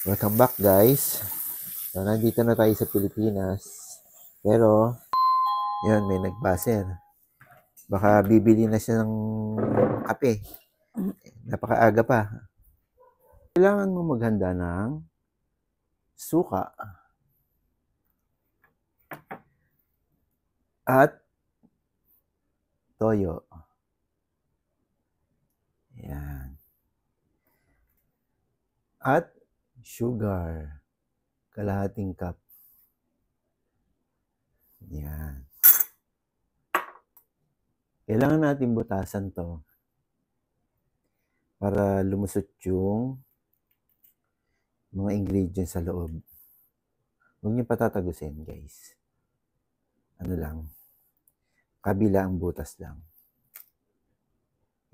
Welcome back guys. So, nandito na tayo sa Pilipinas. Pero, yun, may nag-buzzer. Baka bibili na siya ng kape. Napakaaga pa. Kailangan mo maghanda ng suka at toyo. Yan. At sugar. Kalahating cup. Yan. Kailangan natin butasan to para lumusot yung mga ingredients sa loob. Huwag niyo patatagusin, guys. Ano lang, kabila ang butas lang.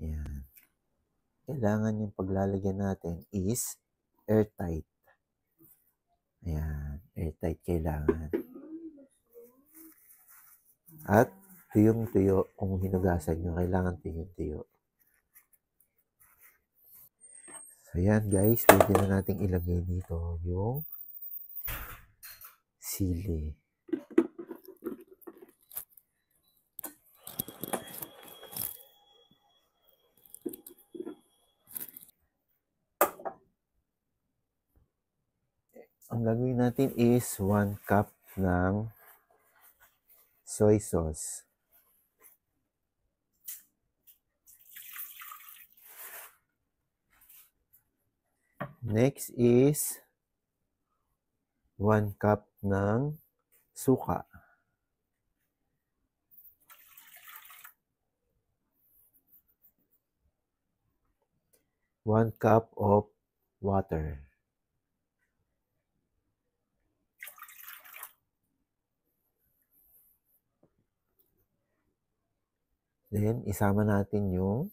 Yan. Kailangan yung paglalagyan natin is airtight. Ayan, airtight kailangan. At tuyong-tuyo, kung hinugasan nyo, kailangan tuyong-tuyo. So yan guys, pwede na natin ilagay dito yung sili. Ang gagawin natin is 1 cup ng soy sauce. Next is 1 cup ng suka. One cup of water. Then, isama natin yung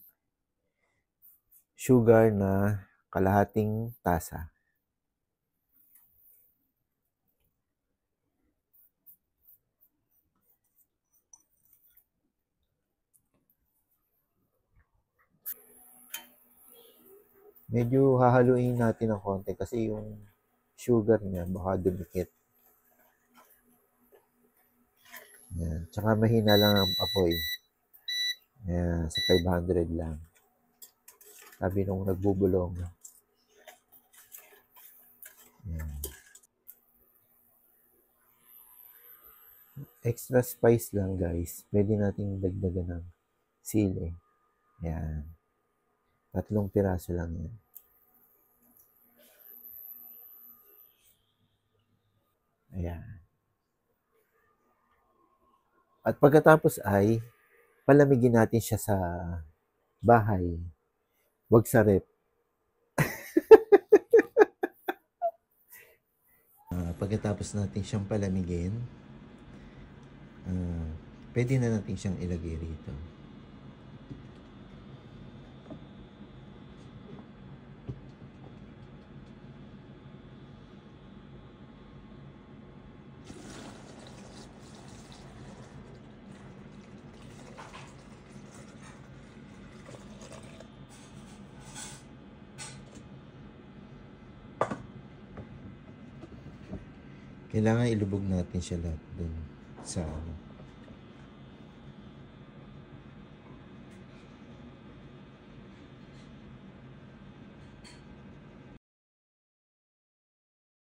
sugar na kalahating tasa. Medyo hahaluin natin ng konti kasi yung sugar niya baka dumikit. Yan. Tsaka mahina lang ang apoy. Yan, sa 500 lang. Sabi nung nagbubulong. Yan. Extra spice lang guys. Pwede nating dagdagan ng sili. Yan. 3 piraso lang yan. Ayan. At pagkatapos ay palamigin natin siya sa bahay. Huwag sa rep. Pagkatapos natin siyang palamigin, pwede na natin siyang ilagay rito. Kailangan ilubog natin siya lahat dun sa ano.